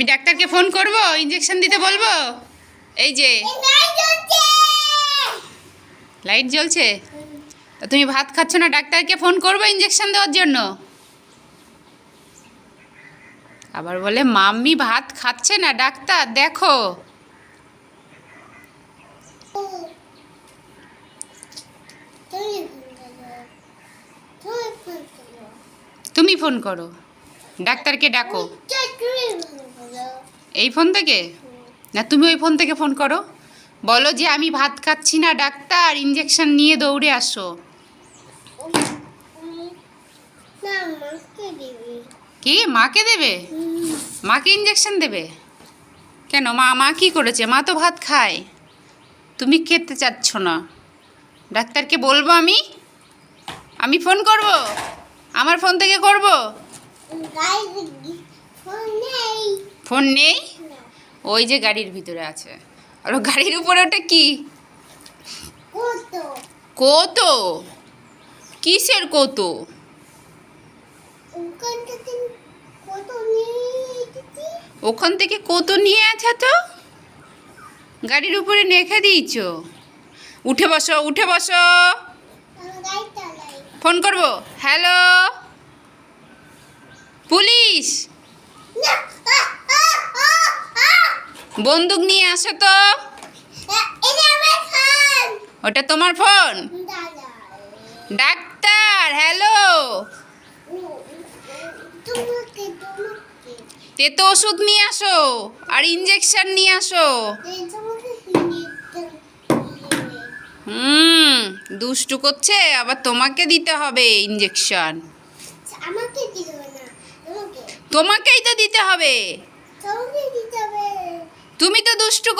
আমি ডাক্তারকে ফোন করব, ইঞ্জেকশন দিতে বলবো। এই যে লাইট জ্বলছে, তা তুমি ভাত খাচ্ছ না, ডাক্তারকে ফোন করবো ইঞ্জেকশন দেওয়ার জন্য। আবার বলে মাম্মি ভাত খাচ্ছে না, ডাক্তার দেখো। তুমি ফোন করো, ডাক্তারকে ডাকো। এই ফোন থেকে না, তুমি ওই ফোন থেকে ফোন করো, বলো যে আমি ভাত খাচ্ছি না ডাক্তার, ইঞ্জেকশন নিয়ে দৌড়ে আসো। কি মাকে দেবে? মাকে ইঞ্জেকশন দেবে কেন? মা কি করেছে? মা তো ভাত খায়, তুমি খেতে চাচ্ছ না। ডাক্তারকে বলবো আমি ফোন করব, আমার ফোন থেকে করব। ফোন নেই? ওই যে গাড়ির ভিতরে আছে। আর গাড়ির উপরে ওটা কি? কৌতো? কিসের কৌতো? ওখান থেকে কৌতো নিয়ে আছে তো, গাড়ির উপরে রেখে দিয়েছ। উঠে বসো, উঠে বসো, ফোন করব। হ্যালো পুলিশ, বন্দুক নিয়ে আসো তো। ওটা তোমার ফোন? ডাক্তার হ্যালো, তেতো ওষুধ নিয়ে আসো আর ইঞ্জেকশন নিয়ে আসো। দুষ্টু করছে, আবার তোমাকে দিতে হবে ইঞ্জেকশন। তোমাকেই তো দিতে হবে, তুমি তো দুষ্টু।